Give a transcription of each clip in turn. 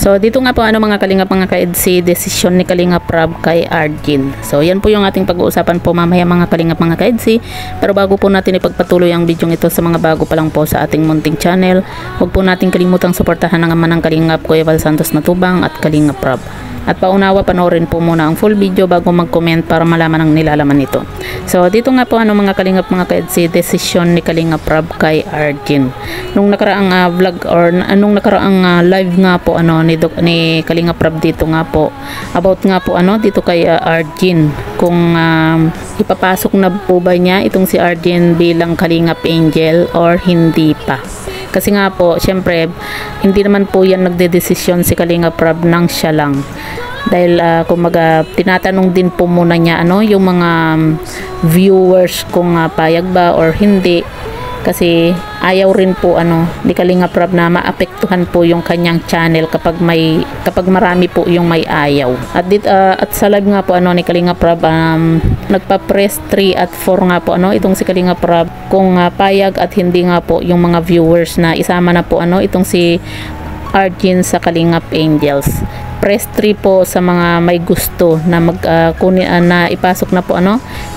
So dito nga po mga kalingap mga ka-EDC, desisyon ni Kalingap Rab kay Arjen. So yan po yung ating pag-uusapan po mamaya mga kalingap mga ka-EDC. Pero bago po natin ipagpatuloy ang video ito sa mga bago pa lang po sa ating munting channel, huwag po natin kalimutang suportahan ng ama ng Kalingap, Kuya Val Santos Natubang at Kalingap Rab. At paunawa, panoorin po muna ang full video bago mag-comment para malaman ang nilalaman nito. So dito nga po mga kalingap mga ka-EDC, desisyon ni Kalingap Rab kay Arjen. Nung nakaraang vlog or anong nakaraang live nga po ni Kalingap Rab dito nga po about nga po dito kay Arjen, kung ipapasok na po ba niya itong si Arjen bilang Kalingap Angel or hindi pa. Kasi nga po, syempre, hindi naman po yan nagdedesisyon si Kalingap Rab nang siya lang. Dahil kumaga tinatanong din po muna niya yung mga viewers kung payag ba or hindi. Kasi ayaw rin po ni Kalingap Rab na maapektuhan po yung kanyang channel kapag marami po yung may ayaw. At sa live nga po ni Kalingap Rab, nagpa-press 3 at 4 nga po itong si Kalingap Rab kung payag at hindi nga po yung mga viewers na isama na po itong si Arjen sa Kalingap Angels. Press 3 po sa mga may gusto na na ipasok na po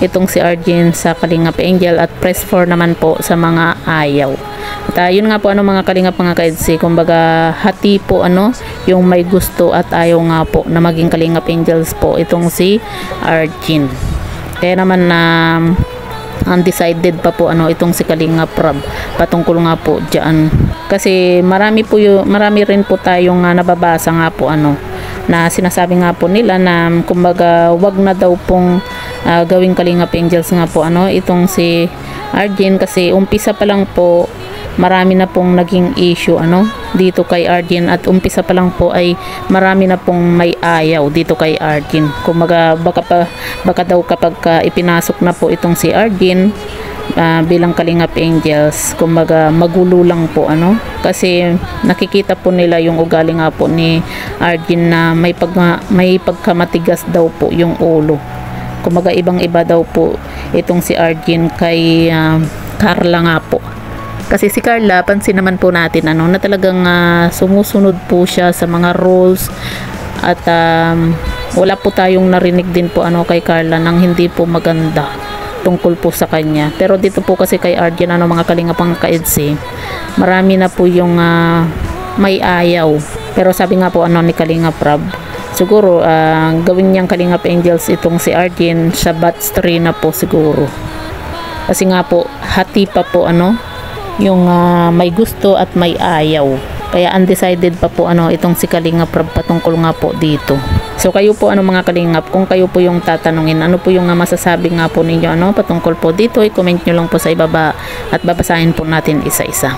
itong si Arjen sa Kalingap Angel, at press 4 naman po sa mga ayaw. At yun nga po mga kalingap mga ka-EDC, kumbaga hati po yung may gusto at ayaw nga po na maging Kalingap Angels po itong si Arjen. Kaya naman na undecided pa po itong si Kalingap Rab patungkol nga po diyan. Kasi marami rin po tayong nababasa nga po na sinasabi nga po nila na kumbaga wag na daw pong gawing Kalingap Angels nga po itong si Arjen, kasi umpisa pa lang po marami na pong naging issue dito kay Arjen, at umpisa pa lang po ay marami na pong may ayaw dito kay Arjen. Kumbaga baka daw kapag ipinasok na po itong si Arjen bilang Kalingap Angels, kumbaga magulo lang po kasi nakikita po nila yung ugali nga po ni Arjen na may pagkamatigas daw po yung ulo. Kumbaga ibang-iba daw po itong si Arjen kay Carla nga po. Kasi si Carla, pansin naman po natin na talagang sumusunod po siya sa mga rules, at wala po tayong narinig din po kay Carla nang hindi po maganda tungkol po sa kanya. Pero dito po kasi kay Arjen mga kalingap ang ka-EDC, marami na po yung may ayaw. Pero sabi nga po ni Kalingap Rab, siguro gawin niyang Kalingap Angels itong si Arjen sa batch 3 na po siguro. Kasi nga po hati pa po yung may gusto at may ayaw. Kaya undecided pa po itong si Kalingap Rab patungkol nga po dito. So kayo po mga kalingap, kung kayo po yung tatanungin, ano po yung masasabi nga po ninyo patungkol po dito, i-comment nyo lang po sa ibaba at babasahin po natin isa-isa.